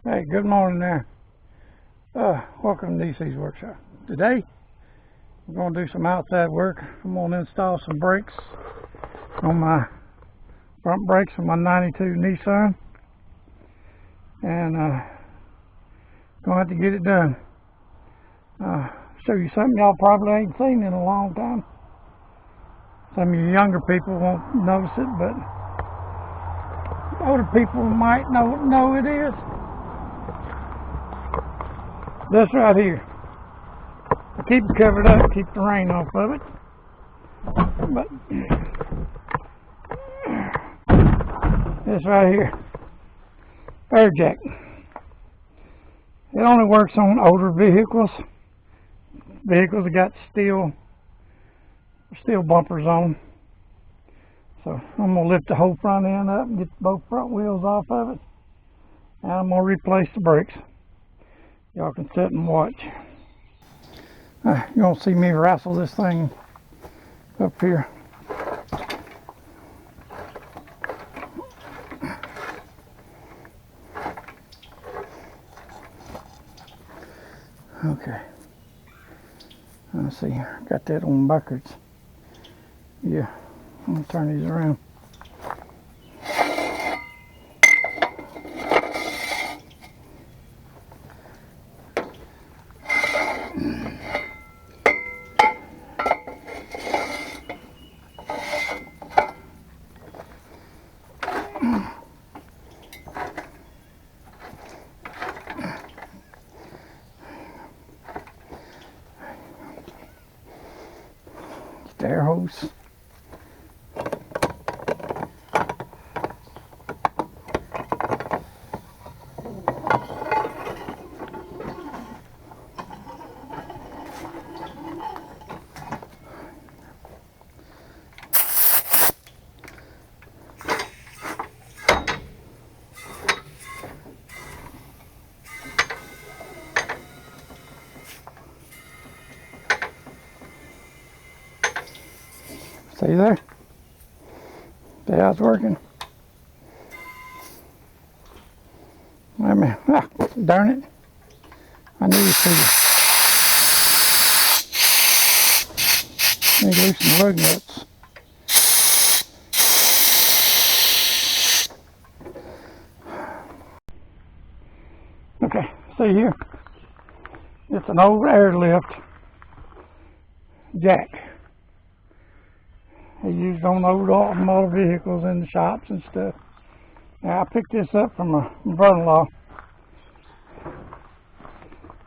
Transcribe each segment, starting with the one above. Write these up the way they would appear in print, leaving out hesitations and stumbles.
Hey, good morning there. Welcome to DC's Workshop. Today, we're going to do some outside work. I'm going to install some brakes on my front brakes of my 92 Nissan. And going to have to get it done. Show you something y'all probably ain't seen in a long time. Some of you younger people won't notice it, but older people might know it is. This right here. I keep it covered up, keep the rain off of it. But this right here, air jack. It only works on older vehicles. Vehicles that got steel bumpers on. So I'm gonna lift the whole front end up and get both front wheels off of it. And I'm gonna replace the brakes. Y'all can sit and watch. You're gonna see me wrestle this thing up here. Okay. Let's see. Got that on backwards. Yeah. I'm gonna turn these around. The air hose. See there? See how it's working? Wait a minute. Darn it. I need to loosen the lug nuts. Okay, see here. It's an old airlift jack. They used on old automotive vehicles in the shops and stuff. Now I picked this up from my brother-in-law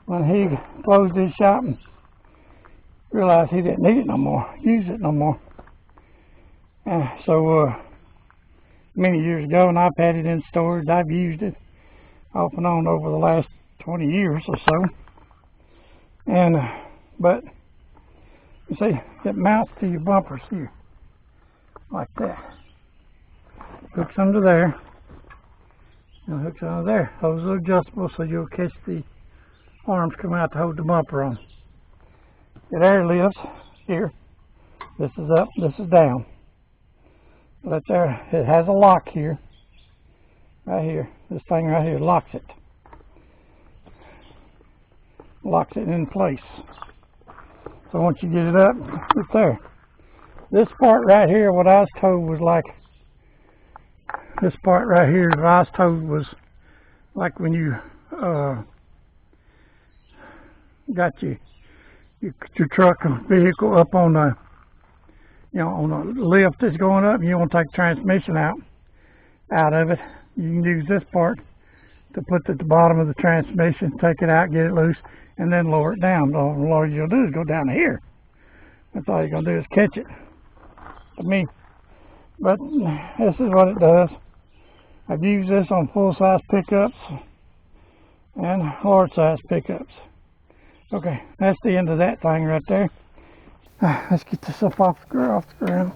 when he closed his shop and realized he didn't need it no more, use it no more. So many years ago, and I've had it in storage. I've used it off and on over the last 20 years or so. And but you see, it mounts to your bumpers here. Like that. Hooks under there. And hooks under there. Those are adjustable so you'll catch the arms come out to hold the bumper on. It air lifts here. This is up, this is down. That's there. It has a lock here. Right here. This thing right here locks it. Locks it in place. So once you get it up, it's there. This part right here, what I was told was like, this part right here, what I was told was like when you got your truck or vehicle up on a, on a lift that's going up, and you want to take the transmission out of it. You can use this part to put at the bottom of the transmission, take it out, get it loose, and then lower it down. All you'll do is go down here. That's all you're going to do is catch it. To me. But this is what it does. I've used this on full-size pickups and large-size pickups. Okay, that's the end of that thing right there. Let's get this up off the ground.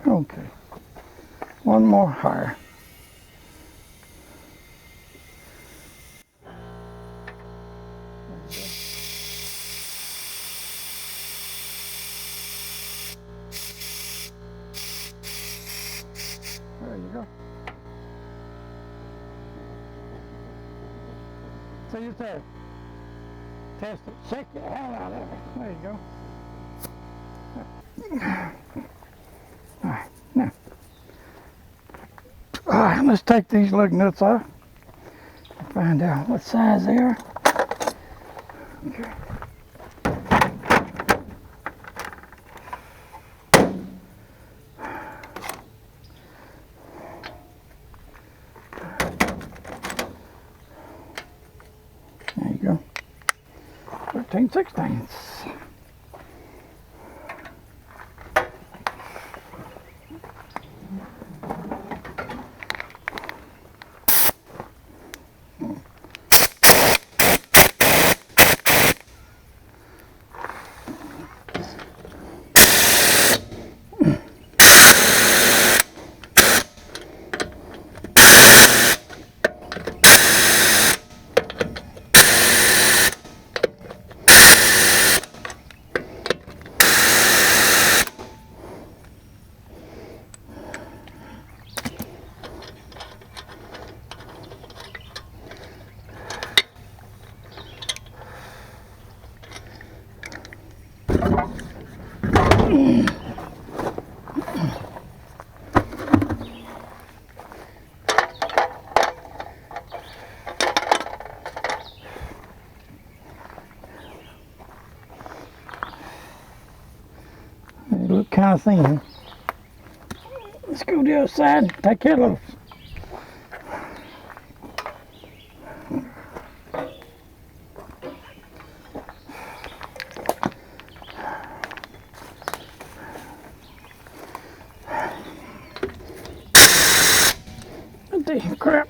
Okay, one more higher. See it there. Test it. Shake the hell out of it. There you go. Alright, now. Alright, let's take these lug nuts off and find out what size they are. Okay. There you go. 13/16. They look kind of thin. Let's go to the other side and take care of those. Damn crap.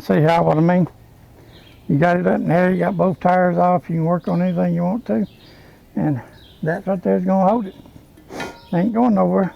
See how what I mean? You got it up in there, you got both tires off, you can work on anything you want to, and that right there is going to hold it. Ain't going nowhere.